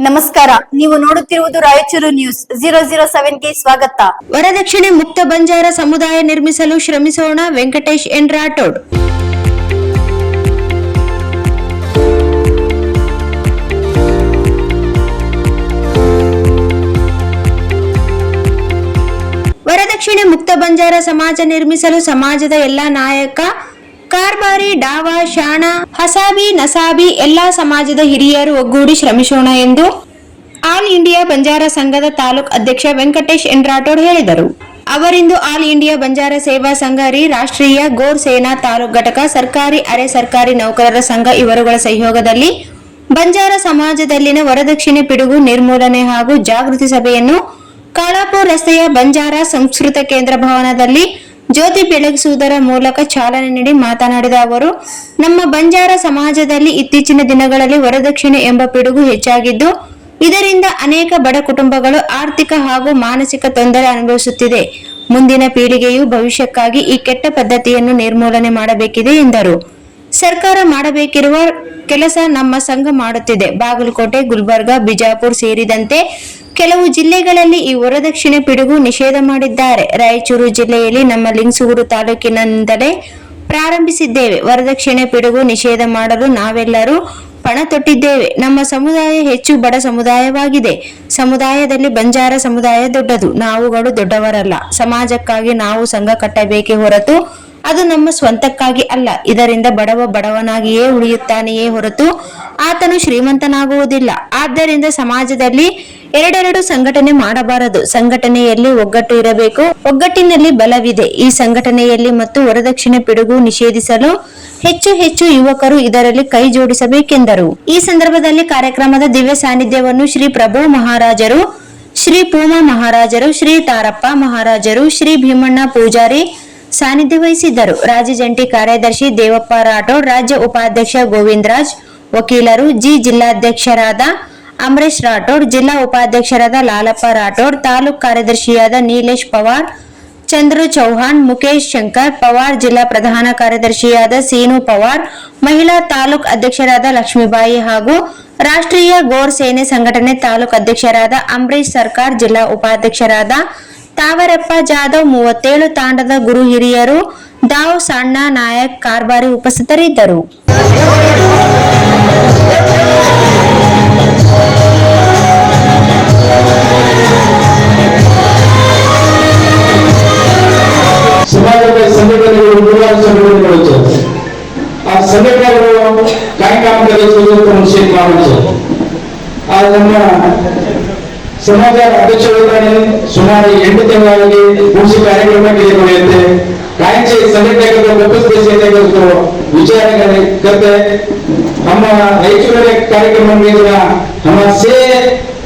ನಮಸ್ಕಾರ, ನೀವು ನೋಡುತ್ತಿರುವುದು ರಾಯಚೂರು ನ್ಯೂಸ್ 007ಗೆ ಸ್ವಾಗತ. ವರದಕ್ಷಿಣೆ ಮುಕ್ತ ಬಂಜಾರ ಸಮುದಾಯ ನಿರ್ಮಿಸಲು ಶ್ರಮಿಸೋಣ. ವೆಂಕಟೇಶ್ ಎನ್ ರಾಠೋಡ್. ವರದಕ್ಷಿಣೆ ಮುಕ್ತ ಬಂಜಾರ ಸಮಾಜ ನಿರ್ಮಿಸಲು ಸಮಾಜದ ಎಲ್ಲಾ ನಾಯಕ, ಕಾರ್ಬಾರಿ, ಡಾವಾ, ಶಾಣ, ಹಸಾಬಿ, ನಸಾಬಿ ಎಲ್ಲಾ ಸಮಾಜದ ಹಿರಿಯರು ಒಗ್ಗೂಡಿ ಶ್ರಮಿಸೋಣ ಎಂದು ಆಲ್ ಇಂಡಿಯಾ ಬಂಜಾರ ಸಂಘದ ತಾಲೂಕು ಅಧ್ಯಕ್ಷ ವೆಂಕಟೇಶ್ ಎನ್ ರಾಠೋಡ್ ಹೇಳಿದರು. ಅವರಿಂದು ಆಲ್ ಇಂಡಿಯಾ ಬಂಜಾರ ಸೇವಾ ಸಂಘ ರಾಷ್ಟ್ರೀಯ ಗೋರ್ ಸೇನಾ ತಾಲೂಕು ಘಟಕ, ಸರ್ಕಾರಿ ಅರೆ ಸರ್ಕಾರಿ ನೌಕರರ ಸಂಘ ಇವರುಗಳ ಸಹಯೋಗದಲ್ಲಿ ಬಂಜಾರ ಸಮಾಜದಲ್ಲಿನ ವರದಕ್ಷಿಣೆ ಪಿಡುಗು ನಿರ್ಮೂಲನೆ ಹಾಗೂ ಜಾಗೃತಿ ಸಭೆಯನ್ನು ಕಾಳಾಪುರ ರಸ್ತೆಯ ಬಂಜಾರ ಸಂಸ್ಕೃತ ಕೇಂದ್ರ ಭವನದಲ್ಲಿ ಜ್ಯೋತಿ ಬೆಳಗಿಸುವುದರ ಮೂಲಕ ಚಾಲನೆ ನೀಡಿ ಮಾತನಾಡಿದ ಅವರು, ನಮ್ಮ ಬಂಜಾರ ಸಮಾಜದಲ್ಲಿ ಇತ್ತೀಚಿನ ದಿನಗಳಲ್ಲಿ ವರದಕ್ಷಿಣೆ ಎಂಬ ಪಿಡುಗು ಹೆಚ್ಚಾಗಿದ್ದು, ಇದರಿಂದ ಅನೇಕ ಬಡ ಕುಟುಂಬಗಳು ಆರ್ಥಿಕ ಹಾಗೂ ಮಾನಸಿಕ ತೊಂದರೆ ಅನುಭವಿಸುತ್ತಿದೆ. ಮುಂದಿನ ಪೀಳಿಗೆಯು ಭವಿಷ್ಯಕ್ಕಾಗಿ ಈ ಕೆಟ್ಟ ಪದ್ಧತಿಯನ್ನು ನಿರ್ಮೂಲನೆ ಮಾಡಬೇಕಿದೆ ಎಂದರು. ಸರ್ಕಾರ ಮಾಡಬೇಕಿರುವ ಕೆಲಸ ನಮ್ಮ ಸಂಘ ಮಾಡುತ್ತಿದೆ. ಬಾಗಲಕೋಟೆ, ಗುಲ್ಬರ್ಗಾ, ಬಿಜಾಪುರ ಸೇರಿದಂತೆ ಕೆಲವು ಜಿಲ್ಲೆಗಳಲ್ಲಿ ಈ ವರದಕ್ಷಿಣೆ ಪಿಡುಗು ನಿಷೇಧ ಮಾಡಿದ್ದಾರೆ. ರಾಯಚೂರು ಜಿಲ್ಲೆಯಲ್ಲಿ ನಮ್ಮ ಲಿಂಗಸೂರು ತಾಲೂಕಿನಿಂದಲೇ ಪ್ರಾರಂಭಿಸಿದ್ದೇವೆ. ವರದಕ್ಷಿಣೆ ಪಿಡುಗು ನಿಷೇಧ ಮಾಡಲು ನಾವೆಲ್ಲರೂ ಪಣ ತೊಟ್ಟಿದ್ದೇವೆ. ನಮ್ಮ ಸಮುದಾಯ ಹೆಚ್ಚು ಬಡ ಸಮುದಾಯವಾಗಿದೆ. ಸಮುದಾಯದಲ್ಲಿ ಬಂಜಾರ ಸಮುದಾಯ ದೊಡ್ಡದು. ನಾವುಗಳು ದೊಡ್ಡವರಲ್ಲ. ಸಮಾಜಕ್ಕಾಗಿ ನಾವು ಸಂಘ ಕಟ್ಟಬೇಕೇ ಹೊರತು ಅದು ನಮ್ಮ ಸ್ವಂತಕ್ಕಾಗಿ ಅಲ್ಲ. ಇದರಿಂದ ಬಡವ ಬಡವನಾಗಿಯೇ ಉಳಿಯುತ್ತಾನೆಯೇ ಹೊರತು ಆತನು ಶ್ರೀಮಂತನಾಗುವುದಿಲ್ಲ. ಆದ್ದರಿಂದ ಸಮಾಜದಲ್ಲಿ ಎರಡೆರಡು ಸಂಘಟನೆ ಮಾಡಬಾರದು. ಸಂಘಟನೆಯಲ್ಲಿ ಒಗ್ಗಟ್ಟು ಇರಬೇಕು. ಒಗ್ಗಟ್ಟಿನಲ್ಲಿ ಬಲವಿದೆ. ಈ ಸಂಘಟನೆಯಲ್ಲಿ ಮತ್ತು ವರದಕ್ಷಿಣೆ ಪಿಡುಗು ನಿಷೇಧಿಸಲು ಹೆಚ್ಚು ಯುವಕರು ಇದರಲ್ಲಿ ಕೈ ಜೋಡಿಸಬೇಕೆಂದರು. ಈ ಸಂದರ್ಭದಲ್ಲಿ ಕಾರ್ಯಕ್ರಮದ ದಿವ್ಯ ಸಾನ್ನಿಧ್ಯವನ್ನು ಶ್ರೀ ಪ್ರಭು ಮಹಾರಾಜರು, ಶ್ರೀ ಪೂಮಾ ಮಹಾರಾಜರು, ಶ್ರೀ ತಾರಪ್ಪ ಮಹಾರಾಜರು, ಶ್ರೀ ಭೀಮಣ್ಣ ಪೂಜಾರಿ ಸಾನ್ನಿಧ್ಯ ವಹಿಸಿದ್ದರು. ರಾಜ್ಯ ಜಂಟಿ ಕಾರ್ಯದರ್ಶಿ ದೇವಪ್ಪ ರಾಠೋಡ್, ರಾಜ್ಯ ಉಪಾಧ್ಯಕ್ಷ ಗೋವಿಂದರಾಜ್, ವಕೀಲರು ಜಿಲ್ಲಾಧ್ಯಕ್ಷರಾದ ಅಮರೇಶ್ ರಾಠೋಡ್, ಜಿಲ್ಲಾ ಉಪಾಧ್ಯಕ್ಷರಾದ ಲಾಲಪ್ಪ ರಾಠೋಡ್, ತಾಲೂಕು ಕಾರ್ಯದರ್ಶಿಯಾದ ನೀಲೇಶ್ ಪವಾರ್, ಚಂದ್ರು ಚೌಹಾಣ್, ಮುಖೇಶ್ ಶಂಕರ್ ಪವಾರ್, ಜಿಲ್ಲಾ ಪ್ರಧಾನ ಕಾರ್ಯದರ್ಶಿಯಾದ ಸೀನು ಪವಾರ್, ಮಹಿಳಾ ತಾಲೂಕು ಅಧ್ಯಕ್ಷರಾದ ಲಕ್ಷ್ಮೀಬಾಯಿ ಹಾಗೂ ರಾಷ್ಟ್ರೀಯ ಗೋರ್ ಸೇನೆ ಸಂಘಟನೆ ತಾಲೂಕು ಅಧ್ಯಕ್ಷರಾದ ಅಂಬರೀಶ್ ಸರ್ಕಾರ್, ಜಿಲ್ಲಾ ಉಪಾಧ್ಯಕ್ಷರಾದ ತಾವರಪ್ಪ ಜಾಧವ್, 37 ತಾಂಡದ ಗುರು ಹಿರಿಯರು, ದಾವ್ ಸಣ್ಣ ನಾಯಕ್, ಕಾರ್ಬಾರಿ ಉಪಸ್ಥಿತರಿದ್ದರು. ಸಮಾಜದ ಸಂಘಟನೆಗಳು ನೂರಾರು ಸಂಘಟನೆಗಳು ಆ ಸಂಘಟನೆಗಳು ಕಾರ್ಯಕ್ರಮದಲ್ಲಿ ನಿಷೇಧ ಮಾಡುವುದು. ಆ ನಮ್ಮ ಸಮಾಜ ಅಧ್ಯಕ್ಷರಾಗಿ ಸುಮಾರು 8 ತಿಂಗಳಲ್ಲಿ ಕೃಷಿ ಕಾರ್ಯಕ್ರಮ ನಡೆಯುತ್ತೆ. ಕಾಂಚೆ ಸಂಘಟನೆಗಳು ಉಪಸ್ಥಿತ ವಿಚಾರಗಳು करते हम रायचूर में कार्यक्रम में हम से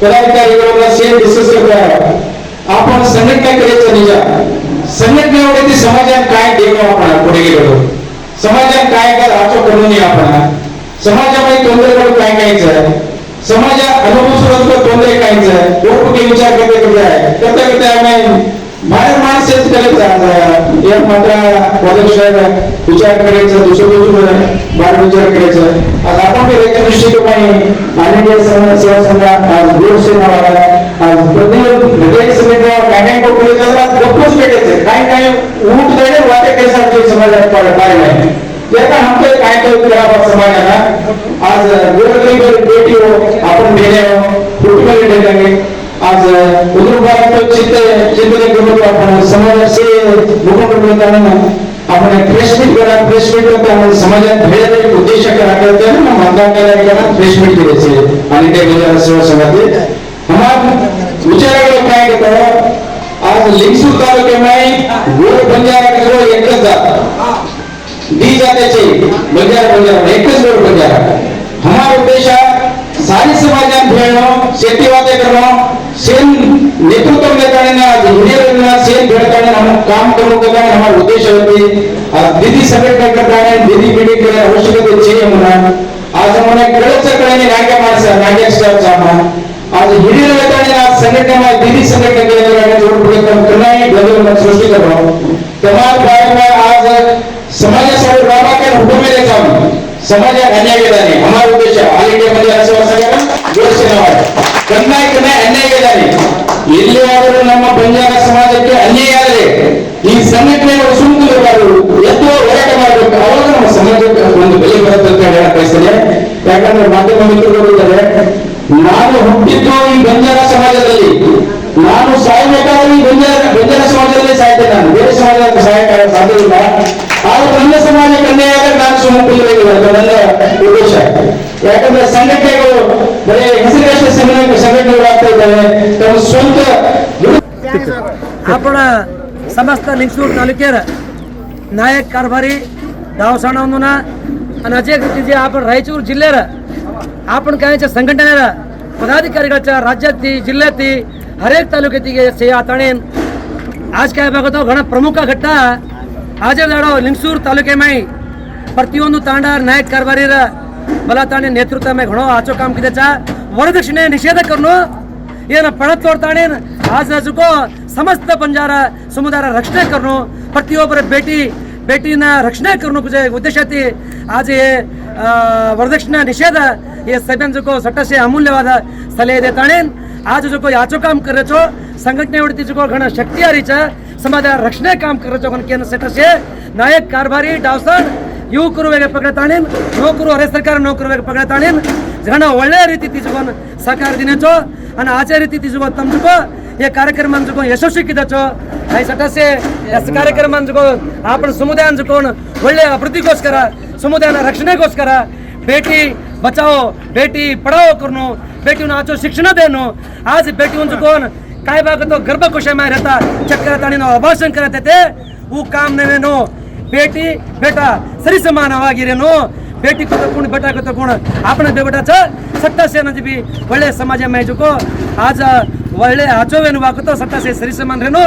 पदाधिकारियों से डिस्कस करते हैं. आपण संघटना करायचं निजा संघटनेवरती समाजात काय देणं आपण कोणीकडे समाजात काय काय आचो करून नाही. आपण समाजामध्ये तोंदरेकडे काय कायचं समाज अनुभव तोंदरे कायचं योग्य विचार करता आम्ही बाहेर माणसेच करत एक मात्र पदक्षेप विचार करायचा, दुसरं बाहेर विचार करायचा. आज आपण त्याच्या दृष्टिकोनाने माननीय सेवा संघ आज गोर सेना आज प्रत्येक हृदय समिती काय गप्पच भेटायचं काय ऊट जाणे वाटे केसारखे समाजात पाय नाही. याचा आमचं काय करावं समाजाला आज गोरगरीब बेटी हो आपण देणे कुटुंबाला देणे आज उदरभारत चिंतने करून आपण समाजाचे मुखपट आपण प्रेसमीट करा. प्रेसमीट करता समाजात भेट उद्देश करते मतदान करायला प्रेसमीट करायचे आणि ते सेवा संघाचे हमारे विचाराकडे काय करतो. आज लिंगसूर तालुक्यामध्ये गोर बंजारा कसं एकच जात दी जात्याचे बंजारा एकच गोर बंजारा. हमारा उद्देश सारी समाजात भेटणं, शेतीवाते करणं, सेन नेतृत्व देताना हिरियरांना सेन भेटताना हम काम करू करता हमारा उद्देश होती. दीदी संघटना करताना दीदी पिढी करे आवश्यकते छे म्हणून आज हमने कळच कळणे नाग्या माणसं नाग्या स्टाफचा आज हिरियर देताना आज संघटना दीदी संघटना केलेल्या जोड पुढे करणे बदल सृष्टी करणं तमाम बाहेर आज समाजासाठी बाबा काय हुकुमेले जाऊन समाजात अन्याय केला नाही. हमारा उद्देश ऑल इंडिया मध्ये असं ಕನ್ನಾಯಕನೇ ಅನ್ಯಾಯವಿದ್ದಾರೆ. ಎಲ್ಲಿಯಾದರೂ ನಮ್ಮ ಬಂಜಾರ ಸಮಾಜಕ್ಕೆ ಅನ್ಯಾಯ ಆದರೆ ಈ ಸಂಘಟನೆಗಳು ಸುಮ್ಮನಿರಬಾರದು, ಎದ್ದು ಹೋರಾಟ ಮಾಡಬೇಕು. ಅವಾಗ ನಮ್ಮ ಸಮಾಜಕ್ಕೆ ಒಂದು ಬೆಲೆ ಬರುತ್ತೆ ಅಂತ ಹೇಳಕ್ ಬಯಸ್ತೇನೆ. ಯಾಕಂದ್ರೆ ಮಾಧ್ಯಮ ಮಿತ್ರರು ಇದ್ದಾರೆ, ನಾನು ಹುಟ್ಟಿದ್ದು ಈ ಬಂಜಾರ ಸಮಾಜದಲ್ಲಿ, ನಾನು ಸಾಯಬೇಕಾದ್ರೆ ಈ ಬಂಜಾರ ಸಮಾಜದಲ್ಲಿ ಸಾಯ್ತೇನೆ. ನಾನು ಬೇರೆ ಸಮಾಜಕ್ಕೆ ಸಾಯಕ್ಕೆ ಸಾಧ್ಯವಿಲ್ಲ. ಆದ್ರೆ ನನ್ನ ಸಮಾಜಕ್ಕೆ ಅನ್ಯಾಯ ಆದಾಗ ನಾನು ಸುಮ್ಮನೆ ನನ್ನ ಉದ್ದೇಶ. ಯಾಕಂದ್ರೆ ಸಂಘಟನೆಗಳು ಬರೀ ಹೆಸರಿಗಷ್ಟೇ ಸಂಘಟನೆಗಳು ಆಗ್ತಾ ಇದ್ದಾವೆ. ತಮ್ಮ ಸ್ವಂತ आपण समस्त लिंगसूर तालुक्यार नायक कारभारी डावसाणा आणि अजय जे आपण रायचूर जिल्ह्यार आपण काय संघटनेर पदाधिकाऱ्याच्या राज्याती जिल्ह्याती हर एक तालुक्याती से ताणेन आज काय बघतो घणा प्रमुख घटना आज जाडो लिंगसूर तालुके में प्रतियೊಂದು तांडार नायक कारभारी बला ताणे नेतृत्व में घणो आचो काम किदेचा वरदक्षिणे निषेध करनो ಏನ ಪಣ ತೋಡ್ತಾನೆ. आज को समस्त बंजारा समुदाय रक्षणे करनो, प्रतियोबर बेटीನ रक्षणे करनो कुछ उद्देश थी आज ये वरदक्षिणा निषेध ये सभ्यांचं को सट्टाशे अमूल्यवाद सलहे देताणे. आज जो को याचो काम करायचो संघटने वरती जो घणा शक्ती आरीचा समाजा रक्षणे काम करायचो केंद्र सट्टाशे नायक कारभारी डावसण युवकರು ವೇಗ ಪಕಡತಾನೆ, ನೌಕರು ಅರೆ ಸರ್ಕಾರ ನೌಕರು ವೇಗ ಪಕಡತಾನೆ. घणा ಒಳ್ಳೆಯ ರೀತಿ तिजोन सहकार दिनेचो आणि आजच्या रीती तिजो तमको हे कार्यक्रमांचो यशस्वी किदाचो काही सटासे या कार्यक्रमांचो आपण समुदायांचो कोण ಒಳ್ಳೆಯ अभिवृद्धीಗೋಸ್ಕರ समुदायाನ रक्षणेಗೋಸ್ಕರ बेटी बचाओ बेटी पढ़ाओ करनो, बेटीनं आचो शिक्षण देनो. आज बेटींचं कोण काय बागतो गर्भकोशामध्ये रहता चक्कर ताणीनो अभाषण करत येते वो काम नेनो. बेटी बेटा सरी समानವಾಗಿರೇನು. बेटी को तो कोण बेटा को तो कोण आपण बेटाचं सट्टासेनाची बी ಒಳ್ಳೆ ಸಮಾಜ ಮೇಜುಕೋ आज ಒಳ್ಳೆ ಆಚೋವೇನು वागतो सट्टासे सरी समान रेनो.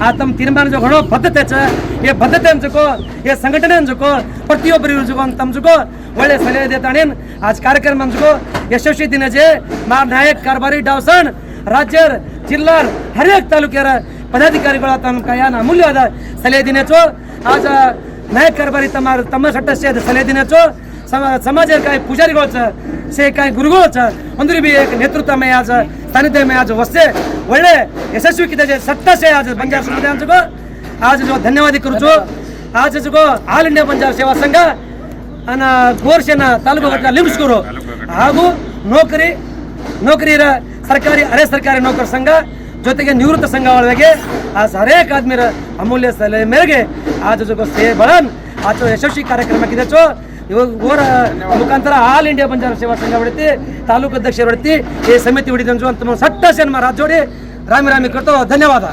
आ तम तीर्मान जो घणो बद्धतेचं हे बद्धतेंचको हे संघटनेंचको प्रतियोबरीचको तमचको ಒಳ್ಳೆ ಸಲಹೆ देताणे. आज कार्यक्रमांचको यशस्वी दिनाचे मार नायक कारभारी डावसण राज्य जिल्हा हर एक तालुक्यार पदाधिकारीಗಳ ತಮ್ಮ ಯಾನ ಅಮೂಲ್ಯವಾದ ಸಲಹೆ दिनाचो आज नायक कारभारी तಮ್ಮ सट्टासे सलहे दिनाचो समाज काय पुजारीगळचं से काय गुरुगळचं अंदरी बी एक नेतृत्व में आज सानिध्य में आज वस्ते ಒಳ್ಳೆ यशस्वी किती सट्टासे आज बंजार समुदायांचो आज जो धन्यवाद करूचो. आज जो ಆಲ್ ಇಂಡಿಯಾ ಬಂಜಾರ ಸೇವಾ ಸಂಘ ಅನ್ನ ಗೋರ್ಶನ ತಾಲೂಕು ಘಟಕ ಲಿಂಗ್ಸ್ಕೂರು ಹಾಗೂ ನೌಕರಿರ ಸರ್ಕಾರಿ ಅರೆ ಸರ್ಕಾರಿ ನೌಕರ ಸಂಘ ಜೊತೆಗೆ ನಿವೃತ್ತ ಸಂಘ ಒಳಗೆ आज हर एक आदमी अमूल्य सलहे मेरेगे आज जो से बळन आज यशस्वी कार्यक्रम किदेचो ओर मुखांतर ಆಲ್ ಇಂಡಿಯಾ ಬಂಜಾರ ಸೇವಾ ಸಂಘ ಹೊಡಿತಿ ತಾಲೂಕು ಅಧ್ಯಕ್ಷರು ಹೊಡಿತಿ ಈ ಸಮಿತಿ ಹೊಡಿದಂಜು ಅಂತ ಸಟ್ಟ ಸೇನ್ ರಾಜ್ಯೋಡಿ ರಾಮಿ ರಾಮಿ करतो. धन्यवाद.